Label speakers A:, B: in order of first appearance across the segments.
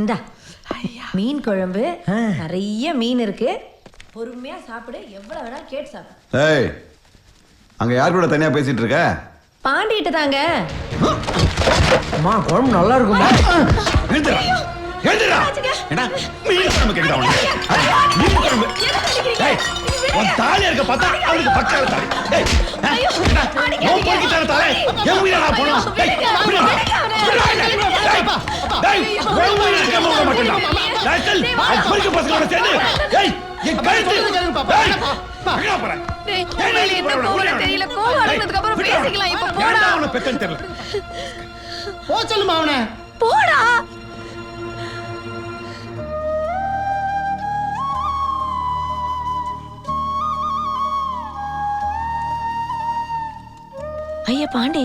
A: இந்தா மீன் குழம்பு, நிறைய மீன் இருக்கு. பொறுமையா சாப்பிடு, எவ்வளவு வேணாலும் கேட்டு சாப்பிடு.
B: ஏய், அங்க யார் கூட தனியா பேசிட்டு இருக்க?
A: பாண்டிட்டு தாங்க.
C: அம்மா குழம்பு நல்லா இருக்குமா?
B: எழுந்துடா, எழுந்துடா. என்ன மீன் குழம்பு கேக்குதா உனக்கு? மீன் குழம்பு. ஏய், உன் தாலி இருக்க பார்த்தா அவளுக்கு பக்கால தாலி. ஏய், ஓ போய்க்கு தர தாலி. ஏன் உயிரை நான் போறோம்? ஏய், விடுடா. டேய், ஓ உயிரை இருக்க மாட்டேன். டாக்டர், அப்பருக்கு பசங்களோட சேர்ந்து. ஏய், என் கழுத்து. டேய், அங்க போறேன்.
A: டேய், என்ன கோவல தெரியல. கோவம் அடங்கினதுக்கு அப்புறம் பேசிக்கலாம். இப்ப போடா.
B: அவன பெத்தன்னு தெரியல.
C: போ சொல்லுமா அவனை.
A: போடா. ஐயா பாண்டி,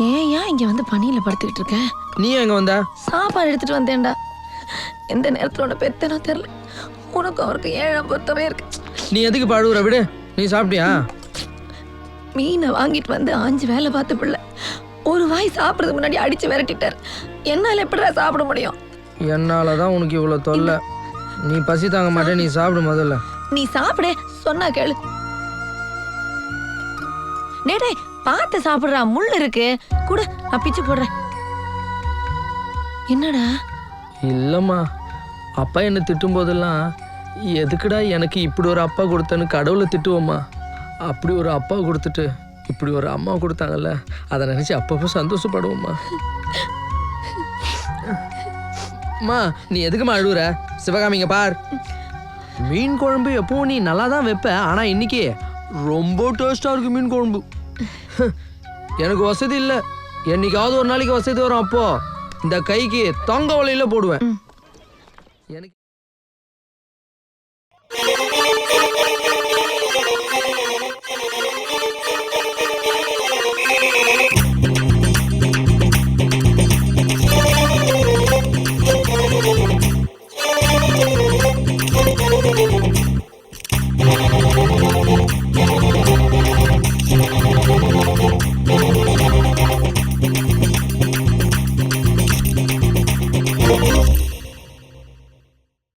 A: ஏன் இங்க வந்து பனியில படுத்துக்கிட்டு இருக்க?
C: நீ எங்க வந்த?
A: சாப்பாடு எடுத்துட்டு வந்தேன்டா. எந்த நேரத்துல உன்னை பெத்தனோ தெரியல. உனக்கு அவருக்கு ஏழை பொறுத்தவே இருக்கு.
C: நீ எதுக்கு பாடுற? விடு. நீ சாப்பிட்டியா?
A: மீனை வாங்கிட்டு வந்து 5 வேலை பார்த்து பிள்ளை ஒரு வாய் சாப்பிடுறதுக்கு முன்னாடி அடிச்சு விரட்டிட்டார். என்னால எப்படிடா சாப்பிட முடியும்?
C: என்னாலதான் உனக்கு இவ்வளவு தொல்லை. நீ பசி தாங்க மாட்டே. நீ சாப்பிடு முதல்ல.
A: நீ சாப்பிடு, சொன்னா கேளு. டேய் பார்த்து சாப்பிடுறா, முள் இருக்கு. கூட நான் பிச்சு போடுறேன். என்னடா?
C: இல்லம்மா, அப்பா என்ன திட்டும் போதெல்லாம் எதுக்குடா எனக்கு இப்படி ஒரு அப்பா கொடுத்தேன்னு கடவுளை திட்டுவோம்மா. அப்படி ஒரு அப்பா கொடுத்துட்டு இப்படி ஒரு அம்மா கொடுத்தாங்கல்ல, அதை நினைச்சு அப்பப்போ சந்தோஷப்படுவோம்மா. அம்மா நீ எதுக்குமா அழுவுற? சிவகாமிங்க பார், மீன் குழம்பு எப்பவும் நீ நல்லா தான் வைப்ப, ஆனா இன்னைக்கு ரொம்ப டேஸ்டா இருக்கு மீன் குழம்பு. எனக்கு வசதி இல்லை, என்னைக்காவது ஒரு நாளைக்கு வசதி வரும். அப்போ இந்த கைக்கு தங்க வலையில போடுவேன். எனக்கு